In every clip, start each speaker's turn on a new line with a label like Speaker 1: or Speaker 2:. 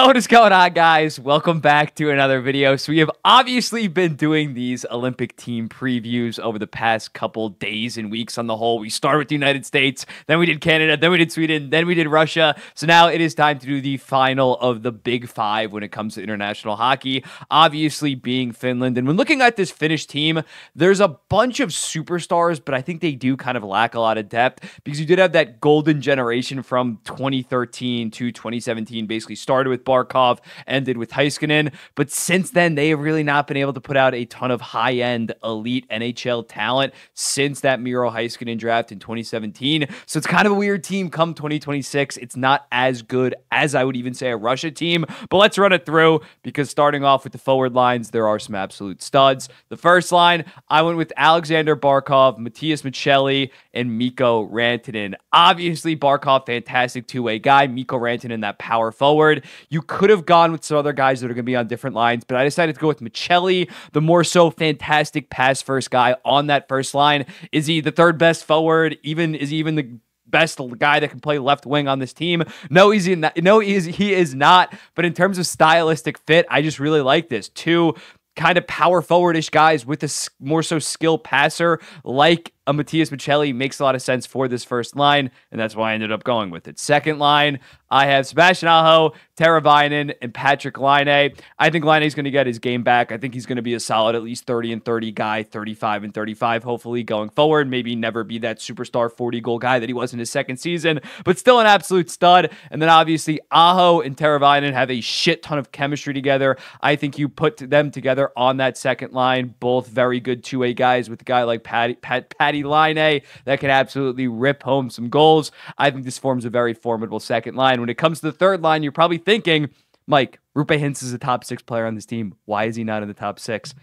Speaker 1: What is going on, guys? Welcome back to another video. So we have obviously been doing these Olympic team previews over the past couple days and weeks on the whole. We started with the United States, then we did Canada, then we did Sweden, then we did Russia. So now it is time to do the final of the Big Five when it comes to international hockey, obviously being Finland. And when looking at this Finnish team, there's a bunch of superstars, but I think they do kind of lack a lot of depth because you did have that golden generation from 2013 to 2017, basically started with Barkov, ended with Heiskanen, but since then they have really not been able to put out a ton of high-end elite NHL talent since that Miro Heiskanen draft in 2017. So it's kind of a weird team come 2026. It's not as good as I would even say a Russia team, but let's run it through because starting off with the forward lines, there are some absolute studs. The first line, I went with Alexander Barkov, Matias Maccelli, and Mikko Rantanen. Obviously, Barkov, fantastic two-way guy. Mikko Rantanen, that power forward. You could have gone with some other guys that are going to be on different lines, but I decided to go with Maccelli, the more so fantastic pass-first guy on that first line. Is he the third best forward? Is he even the best guy that can play left wing on this team? No, he is not. But in terms of stylistic fit, I just really like this. Two kind of power forwardish guys with a more so skill passer like a Matias Maccelli makes a lot of sense for this first line, and that's why I ended up going with it. Second line, I have Sebastian Aho, Teravainen, and Patrick Laine. I think Laine is going to get his game back. I think he's going to be a solid at least 30-30 guy, 35-35, hopefully going forward. Maybe never be that superstar 40-goal guy that he was in his second season, but still an absolute stud. And then obviously Aho and Teravainen have a shit ton of chemistry together. I think you put them together on that second line, both very good two-way guys with a guy like Patty Laine that can absolutely rip home some goals. I think this forms a very formidable second line. When it comes to the third line, you're probably thinking, Mike, Rupe Hintz is a top 6 player on this team. Why is he not in the top 6?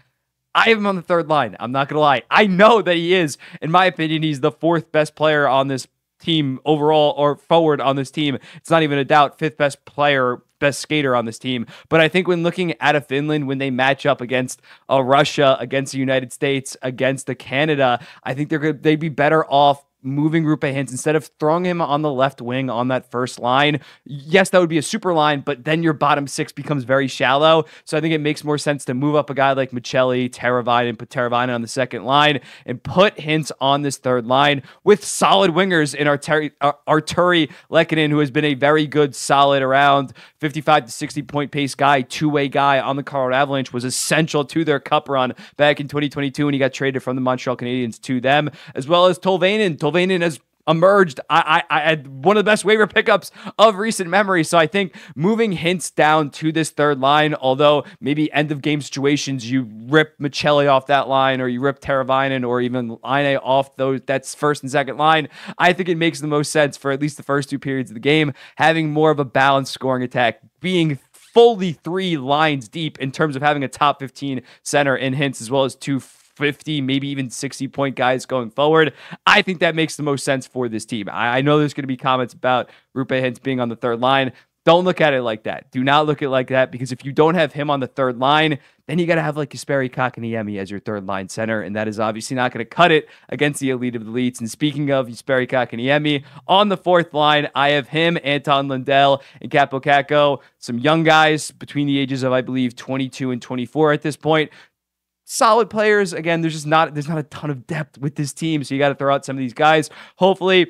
Speaker 1: I have him on the third line. I'm not going to lie. I know that he is. In my opinion, he's the 4th best player on this team overall, or forward on this team. It's not even a doubt. 5th best player, best skater on this team. But I think when looking at a Finland, when they match up against a Russia, against the United States, against the Canada, I think they'd be better off moving Rupe Hintz instead of throwing him on the left wing on that first line. Yes, that would be a super line, but then your bottom 6 becomes very shallow. So I think it makes more sense to move up a guy like Maccelli, Teravainen, put Teravainen on the second line and put Hintz on this third line with solid wingers in Arturi Lehkonen, who has been a very good, solid around 55 to 60 point pace guy, two-way guy on the Colorado Avalanche, was essential to their cup run back in 2022 when he got traded from the Montreal Canadiens to them, as well as Tolvanen. Tolvanen has emerged. I had one of the best waiver pickups of recent memory. So I think moving Hintz down to this third line, although maybe end of game situations, you rip Maccelli off that line, or you rip Teravainen, or even Laine off that's first and second line. I think it makes the most sense for at least the first 2 periods of the game, having more of a balanced scoring attack, being fully 3 lines deep in terms of having a top 15 center in Hintz, as well as 2 50, maybe even 60-point guys going forward. I think that makes the most sense for this team. I know there's going to be comments about Rupe Hintz being on the third line. Don't look at it like that. Do not look at it like that, because if you don't have him on the third line, then you got to have like Jesperi Kotkaniemi as your third line center, and that is obviously not going to cut it against the elite of the elites. And speaking of Jesperi Kotkaniemi, on the fourth line, I have him, Anton Lundell, and Kaapo Kakko, some young guys between the ages of, I believe, 22 and 24 at this point. Solid players. Again, there's not a ton of depth with this team, so you got to throw out some of these guys. Hopefully,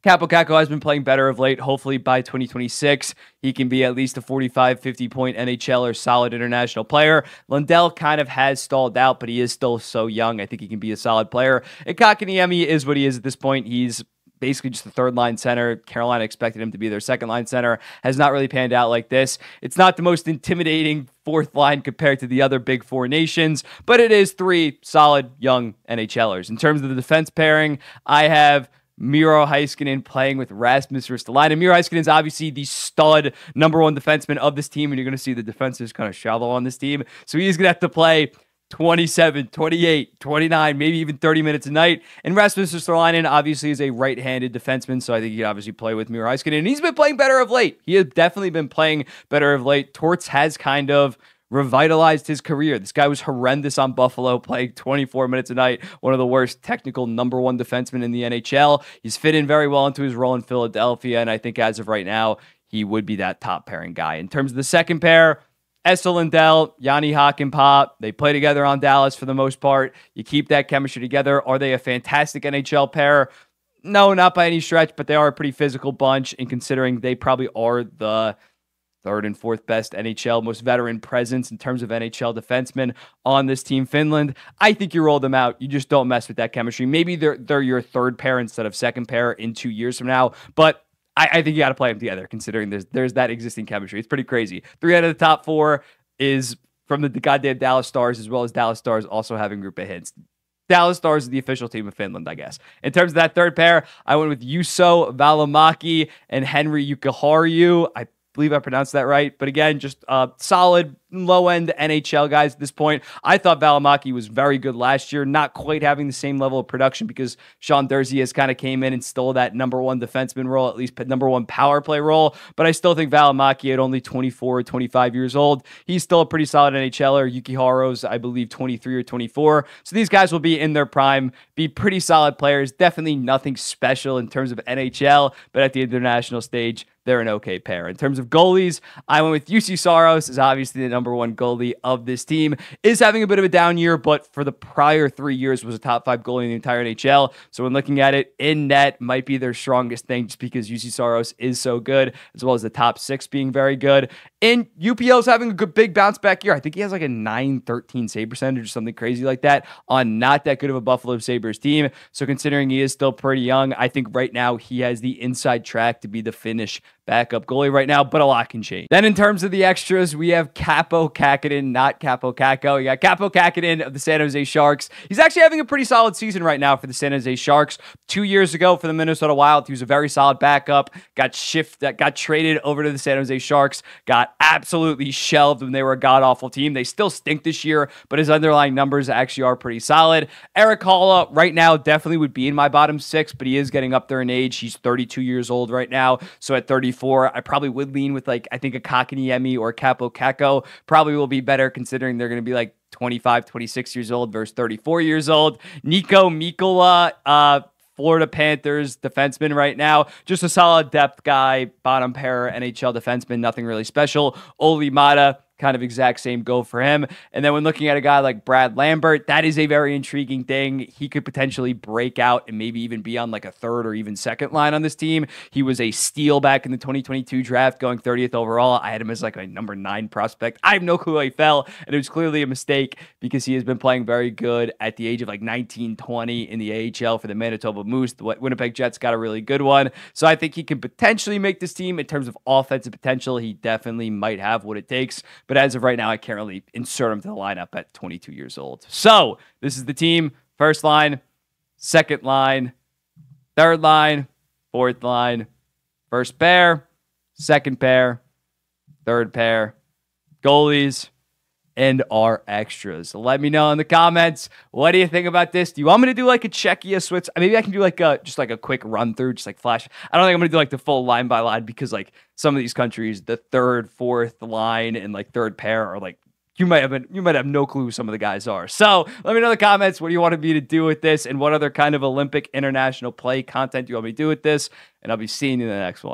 Speaker 1: Kaapo Kakko has been playing better of late. Hopefully, by 2026, he can be at least a 45, 50-point NHL or solid international player. Lundell kind of has stalled out, but he is still so young. I think he can be a solid player. And Kotkaniemi is what he is at this point. He's basically just the third line center. Carolina expected him to be their second line center. Has not really panned out like this. It's not the most intimidating fourth line compared to the other big 4 nations, but it is 3 solid young NHLers. In terms of the defense pairing, I have Miro Heiskanen playing with Rasmus Ristolainen. Miro Heiskanen is obviously the stud #1 defenseman of this team, and you're going to see the defense is kind of shallow on this team. So he's going to have to play 27, 28, 29, maybe even 30 minutes a night. And Rasmus Ristolainen obviously is a right-handed defenseman, so I think he obviously play with Miro Heiskanen. And he's been playing better of late. He has definitely been playing better of late. Torts has kind of revitalized his career. This guy was horrendous on Buffalo, playing 24 minutes a night, one of the worst technical #1 defensemen in the NHL. He's fit in very well into his role in Philadelphia, and I think as of right now, he would be that top pairing guy. In terms of the second pair, Esa Lindell, Yanni Hakanpää, they play together on Dallas for the most part. You keep that chemistry together. Are they a fantastic NHL pair? No, not by any stretch, but they are a pretty physical bunch, and considering they probably are the third and fourth best NHL, most veteran presence in terms of NHL defensemen on this team, Finland, I think you roll them out. You just don't mess with that chemistry. Maybe they're your third pair instead of second pair in 2 years from now, but I think you got to play them together, considering there's that existing chemistry. It's pretty crazy. 3 out of the top 4 is from the goddamn Dallas Stars, as well as Dallas Stars also having group of hits. Dallas Stars is the official team of Finland, I guess. In terms of that third pair, I went with Juuso Välimäki and Henri Jokiharju. I believe I pronounced that right. But again, just solid low-end NHL guys at this point. I thought Välimäki was very good last year, not quite having the same level of production because Sean Durzi has kind of came in and stole that number one defenseman role, at least number one power play role. But I still think Välimäki at only 24 or 25 years old, he's still a pretty solid NHLer. Jokiharju's, I believe, 23 or 24. So these guys will be in their prime, be pretty solid players. Definitely nothing special in terms of NHL, but at the international stage, they're an okay pair. In terms of goalies, I went with UC Saros, is obviously the number one goalie of this team. Is having a bit of a down year, but for the prior 3 years was a top 5 goalie in the entire NHL. So when looking at it, in net might be their strongest thing just because UC Saros is so good, as well as the top 6 being very good. And UPL's having a good big bounce back year. I think he has like a 913 save percentage or something crazy like that on not that good of a Buffalo Sabres team. So considering he is still pretty young, I think right now he has the inside track to be the Finnish backup goalie right now, but a lot can change. Then in terms of the extras, we have Kaapo Kähkönen, not Kaapo Kakko. You got Kaapo Kähkönen of the San Jose Sharks. He's actually having a pretty solid season right now for the San Jose Sharks. 2 years ago for the Minnesota Wild, he was a very solid backup, got traded over to the San Jose Sharks, got absolutely shelved when they were a god-awful team. They still stink this year, but his underlying numbers actually are pretty solid. Erik Haula right now definitely would be in my bottom 6, but he is getting up there in age. He's 32 years old right now, so at 34, I probably would lean with like, I think a Kotkaniemi or Kaapo Kakko probably will be better considering they're going to be like 25, 26 years old versus 34 years old. Nico Mikkola, Florida Panthers defenseman right now. Just a solid depth guy, bottom pair NHL defenseman, nothing really special. Olli Mata, kind of exact same goal for him. And then when looking at a guy like Brad Lambert, that is a very intriguing thing. He could potentially break out and maybe even be on like a third or even second line on this team. He was a steal back in the 2022 draft, going 30th overall. I had him as like a number 9 prospect. I have no clue how he fell, and it was clearly a mistake because he has been playing very good at the age of like 19, 20 in the AHL for the Manitoba Moose. The Winnipeg Jets got a really good one. So I think he can potentially make this team in terms of offensive potential. He definitely might have what it takes. But as of right now, I can't really insert him to the lineup at 22 years old. So this is the team. First line, second line, third line, fourth line, first pair, second pair, third pair, goalies, and our extras. So let me know in the comments, what do you think about this? Do you want me to do like a Czechia Swiss? Maybe I can do like just like a quick run through, just like flash. I don't think I'm gonna do like the full line by line because like some of these countries, the third, fourth line, and like third pair are like you might have no clue who some of the guys are. So let me know in the comments, what do you want me to do with this, and what other kind of Olympic international play content do you want me to do with this? And I'll be seeing you in the next one.